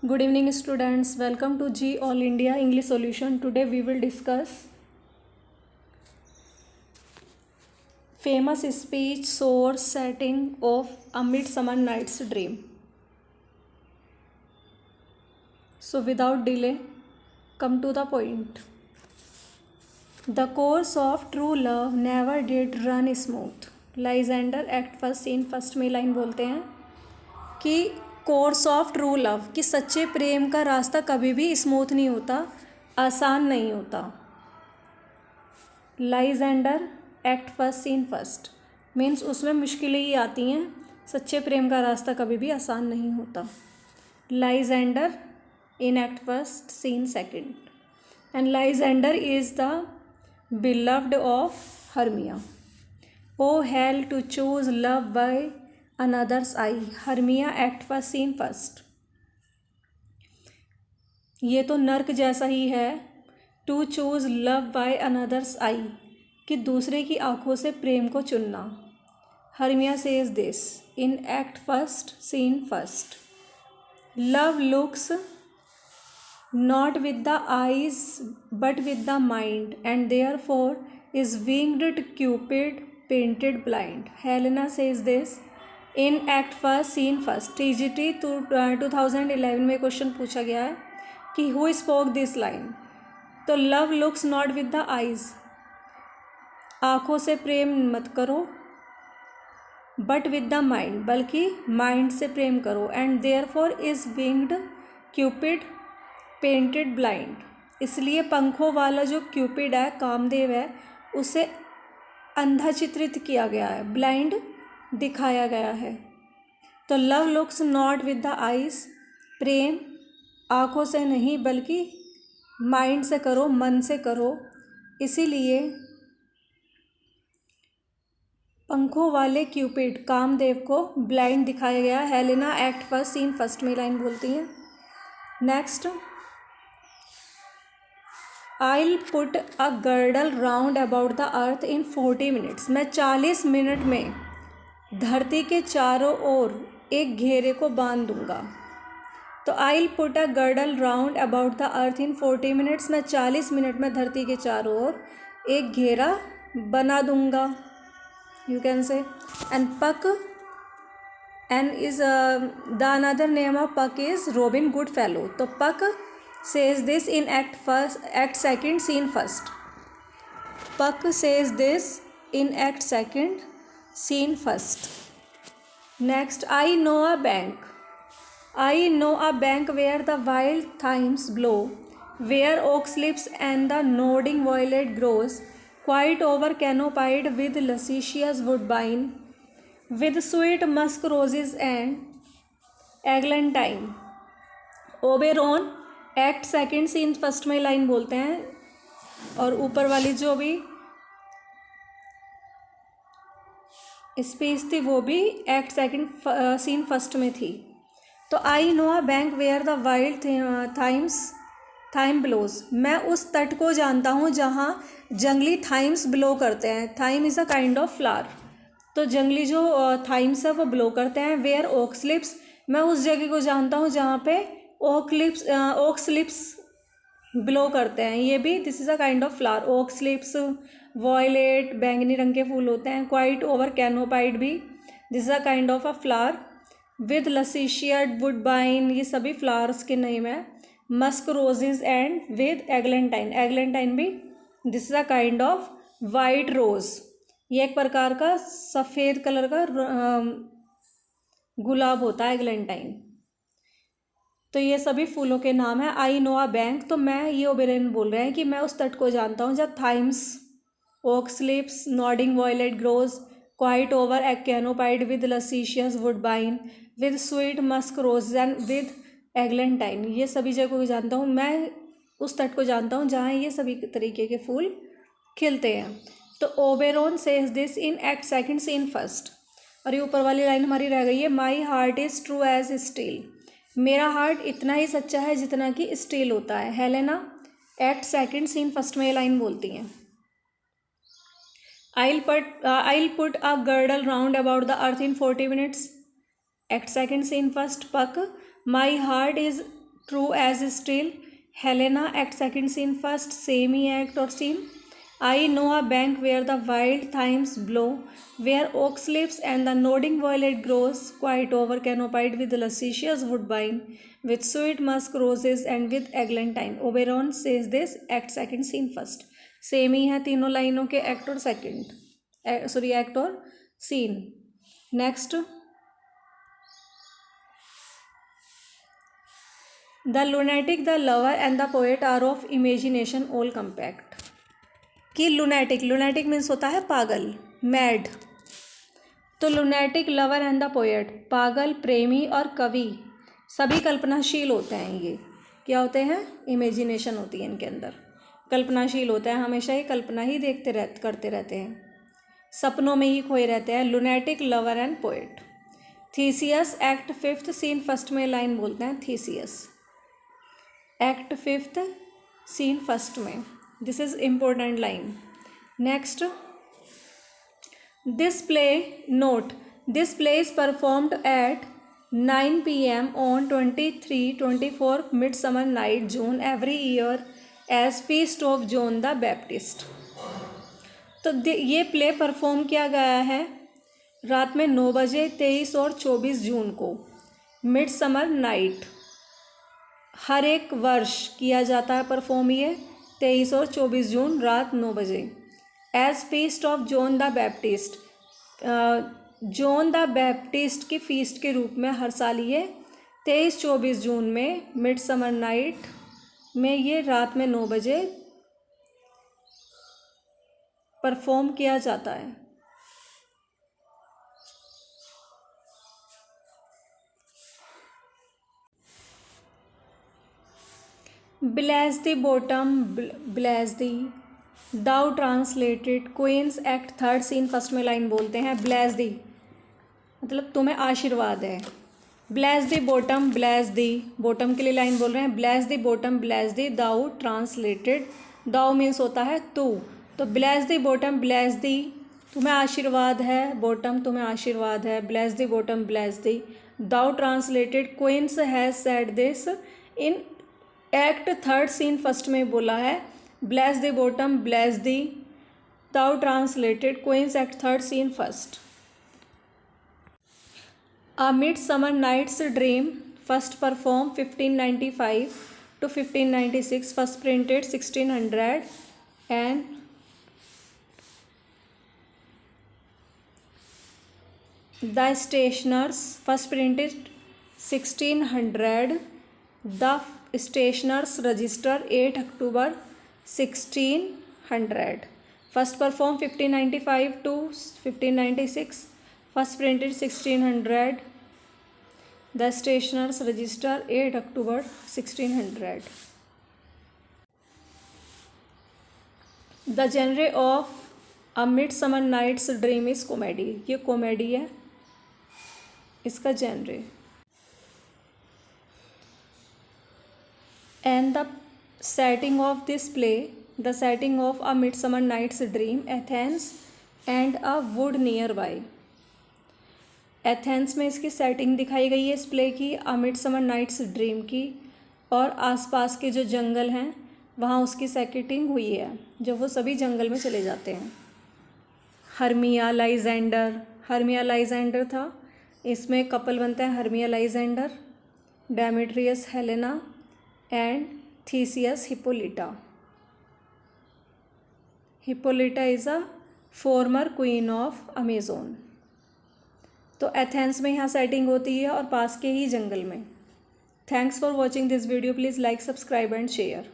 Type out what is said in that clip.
Good evening, students. Welcome to G All India English Solution. Today we will discuss famous speech source setting of A Midsummer Night's Dream. So without delay, come to the point. The course of true love never did run smooth. Lysander Act First Scene First में line बोलते हैं कि course of true love कि सच्चे प्रेम का रास्ता कभी भी स्मूथ नहीं होता, आसान नहीं होता. Lysander act first scene first means उसमें मुश्किलें ही आती हैं, सच्चे प्रेम का रास्ता कभी भी आसान नहीं होता. Lysander in act first scene second and Lysander is the beloved of Hermia. O hell to choose love by another's eye. Hermia act first scene first. ये तो नर्क जैसा ही है. To choose love by another's eye कि दूसरे की आंखों से प्रेम को चुनना. Hermia says this in act first scene first. Love looks not with the eyes but with the mind and there four is winged Cupid painted blind. Helena says this in act first scene first. TGT 2011 में question पूछा गया है कि who spoke this line. तो love looks not with the eyes, आँखों से प्रेम मत करो, बट विद द माइंड, बल्कि माइंड से प्रेम करो. And therefore is winged Cupid painted blind. इसलिए पंखों वाला जो क्यूपिड है, कामदेव है, उसे अंधा चित्रित किया गया है, ब्लाइंड दिखाया गया है. तो love looks not with the eyes, प्रेम आँखों से नहीं बल्कि माइंड से करो, मन से करो. इसीलिए पंखों वाले क्यूपिड कामदेव को ब्लाइंड दिखाया गया. Helena act first scene first में लाइन बोलती हैं. Next, I'll put a girdle round about the earth in 40 minutes. मैं 40 मिनट में धरती के चारों ओर एक घेरे को बांध दूंगा. तो I'll put a girdle round about the earth in 40 minutes. मैं 40 मिनट में धरती के चारों ओर एक घेरा बना दूंगा. You can say. And Puck and is the another name of Puck is Robin Goodfellow. तो Puck says this in act second scene first. Puck says this in act second scene first. Next, I know a bank. I know a bank where the wild thymes blow, where oak slips and the nodding violet grows, quite over canopied with luscious woodbine, with sweet musk roses and eglantine. Oberon act second scene first में line बोलते हैं, और ऊपर वाली जो भी space थी वो भी एक्ट सेकंड सीन फर्स्ट में थी. तो I know a bank where the wild thyme blows. मैं उस तट को जानता हूँ जहाँ जंगली थाइम्स ब्लो करते हैं. Thyme is a kind of flower. तो जंगली जो थाइम्स है वो ब्लो करते हैं. वेयर ओक स्लिप्स, मैं उस जगह को जानता हूँ जहाँ पे ओक स्लिप्स ब्लो करते हैं. ये भी this is a kind of flower. Oxlips violet बैंगनी रंग के फूल होते हैं. क्वाइट ओवर कैनोपाइड भी this is a kind of a flower. With luscious woodbine, ये सभी फ्लावर्स के नेम है. Musk roses and with eglantine. Eglantine भी this is a kind of white rose. ये एक प्रकार का सफ़ेद कलर का गुलाब होता है एग्लेंटाइन. तो ये सभी फूलों के नाम है. आई नो अ बैंक, तो मैं ये ओबेरन बोल रहे हैं कि मैं उस तट को जानता हूँ जहाँ thymes, oxlips, nodding violet grows, quite over a canopied with luscious woodbine, with sweet musk rose and with eglantine. ये सभी जगह को जानता हूँ. मैं उस तट को जानता हूँ जहाँ ये सभी तरीके के फूल खिलते हैं. तो Oberon says this in act second scene first. और ये ऊपर वाली लाइन हमारी रह गई है. My heart is true as steel. मेरा हार्ट इतना ही सच्चा है जितना कि स्टील होता है. Helena act second scene first में लाइन बोलती हैं. I'll put a girdle round about the earth in 40 minutes. Act second scene first. Puck, my heart is True as steel. Helena, act second, scene first. Semi, act or scene. I know a bank where the wild thymes blow, where oak sleeps and the nodding violet grows, quite over canopied with luscious woodbine, with sweet musk roses and with eglantine. Oberon says this, act second, scene first. Same ही है तीनों लाइनों के, act और second, sorry act और scene. Next, the lunatic, the lover and the poet are of imagination all compact. कि lunatic, lunatic means होता है पागल, मैड. तो lunatic, lover and the poet, पागल, प्रेमी और कवि सभी कल्पनाशील होते हैं. ये क्या होते हैं? इमेजिनेशन होती है इनके अंदर, कल्पनाशील होता है. हमेशा ही कल्पना ही करते रहते हैं, सपनों में ही खोए रहते हैं. Lunatic, lover and poet. Theseus, act fifth, scene first में लाइन बोलते हैं Theseus. Act fifth, scene first में. This is important line. Next, this play, note, this play is performed at 9 PM on 23-24 Midsummer Night, June every year as feast of John the Baptist. तो ये play perform किया गया है रात में 9 बजे 23 और 24 जून को. मिड समर नाइट, हर एक वर्ष किया जाता है परफॉर्म ये 23 और 24 जून रात 9 बजे. As feast of John the Baptist, John the Baptist की फीस्ट के रूप में हर साल ये 23-24 जून में मिड समर नाइट में ये रात में 9 बजे परफॉर्म किया जाता है. Bless the Bottom, bless thee, thou translated, Quince, act third, scene first में लाइन बोलते हैं ब्लेस दी, मतलब तुम्हें आशीर्वाद है. Bless thee Bottom, bless thee, Bottom के लिए लाइन बोल रहे हैं. Bless thee Bottom, bless thee, thou translated, thou means होता है तू, तो bless thee Bottom, bless thee, तुम्हें आशीर्वाद है, बॉटम तुम्हें आशीर्वाद है. Bless thee Bottom, bless thee, thou translated, queen's has said this in act third, scene first में बोला है bless thee Bottom, bless thee, thou translated, Quince, act third, scene first. A Midsummer Night's Dream, first performed 1595 to 1596, first printed 1600, and The Stationers, first printed 1600, The Stationers Register 8 October 1600, first performed 1595 to 1596, first printed 1600, The Stationers Register 8 October 1600. The genre of A Midsummer Night's Dream is comedy. ये comedy है इसका genre. And the setting of this play, the setting of A Midsummer Night's Dream, Athens and a wood nearby. Athens में इसकी setting दिखाई गई है इस play की, अ मिडसमर नाइट्स ड्रीम की, और आसपास के जो जंगल हैं वहाँ उसकी सेटिंग हुई है जब वो सभी जंगल में चले जाते हैं. हर्मिया लाइजेंडर, हर्मिया लाइजेंडर था, इसमें कपल बनते हैं Hermia Lysander, Demetrius Helena and Theseus Hippolyta. Hippolyta is a former queen of Amazon. तो एथेंस में यहाँ सेटिंग होती है और पास के ही जंगल में. Thanks for watching this video. Please like, subscribe and share.